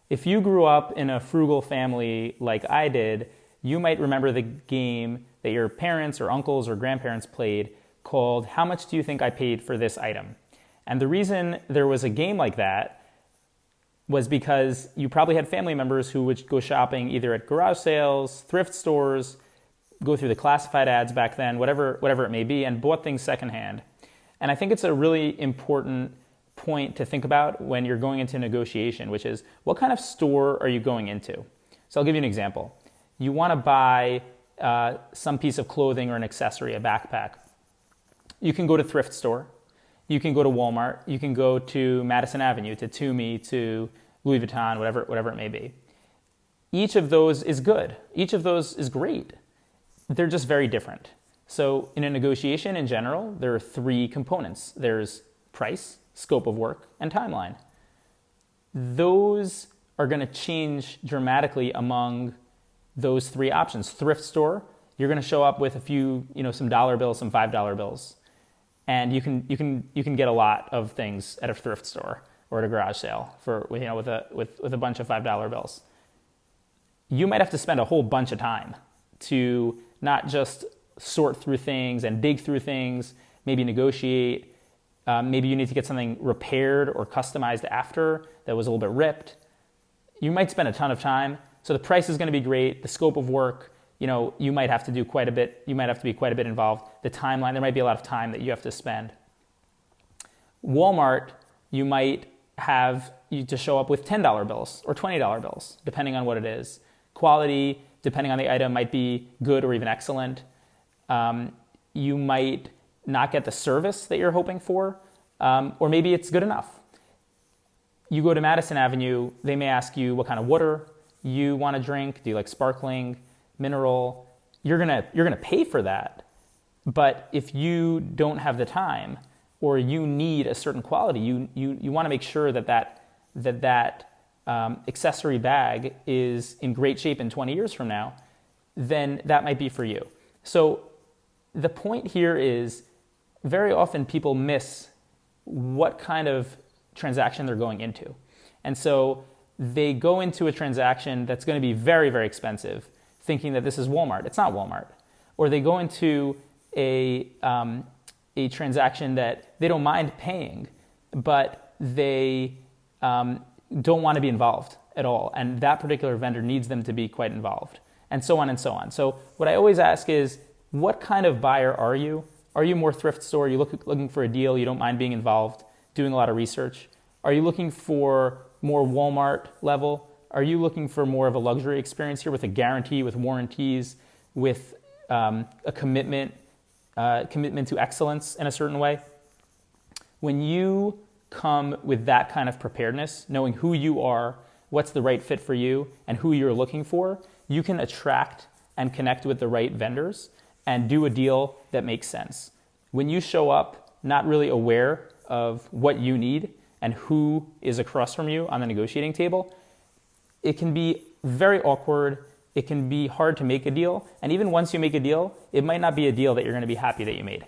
If you grew up in a frugal family like I did, you might remember the game that your parents or uncles or grandparents played called How Much Do You Think I Paid for This Item? And the reason there was a game like that was because you probably had family members who would go shopping either at garage sales, thrift stores, go through the classified ads back then, whatever it may be, and bought things secondhand. And I think it's a really important point to think about when you're going into negotiation, which is what kind of store are you going into? So I'll give you an example. You want to buy some piece of clothing or an accessory, a backpack. You can go to thrift store. You can go to Walmart. You can go to Madison Avenue, to Toomey, to Louis Vuitton, whatever it may be. Each of those is good. Each of those is great. They're just very different. So in a negotiation in general, there are three components. There's price, scope of work, and timeline. Those are going to change dramatically among those three options. Thrift store, you're going to show up with a few, some dollar bills, some $5 bills. And you can get a lot of things at a thrift store or at a garage sale with a bunch of $5 bills. You might have to spend a whole bunch of time to not just sort through things and dig through things, maybe negotiate. Maybe you need to get something repaired or customized after that was a little bit ripped. You might spend a ton of time. So the price is going to be great. The scope of work, you might have to do quite a bit. You might have to be quite a bit involved. The timeline, there might be a lot of time that you have to spend. Walmart, you might have you to show up with $10 bills or $20 bills, depending on what it is. Quality, depending on the item, might be good or even excellent. You might not get the service that you're hoping for, or maybe it's good enough. You go to Madison Avenue, they may ask you what kind of water you want to drink. Do you like sparkling, mineral? You're gonna pay for that. But if you don't have the time, or you need a certain quality, you want to make sure that accessory bag is in great shape in 20 years from now, then that might be for you. So the point here is very often people miss what kind of transaction they're going into. And so they go into a transaction that's going to be very, very expensive, thinking that this is Walmart. It's not Walmart. Or they go into a transaction that they don't mind paying, but they don't want to be involved at all. And that particular vendor needs them to be quite involved, and so on and so on. So what I always ask is, what kind of buyer are you? Are you more thrift store? Are you looking for a deal? You don't mind being involved, doing a lot of research? Are you looking for more Walmart level? Are you looking for more of a luxury experience here with a guarantee, with warranties, with a commitment to excellence in a certain way? When you come with that kind of preparedness, knowing who you are, what's the right fit for you, and who you're looking for, you can attract and connect with the right vendors and do a deal that makes sense. When you show up not really aware of what you need and who is across from you on the negotiating table, it can be very awkward. It can be hard to make a deal. And even once you make a deal, it might not be a deal that you're going to be happy that you made.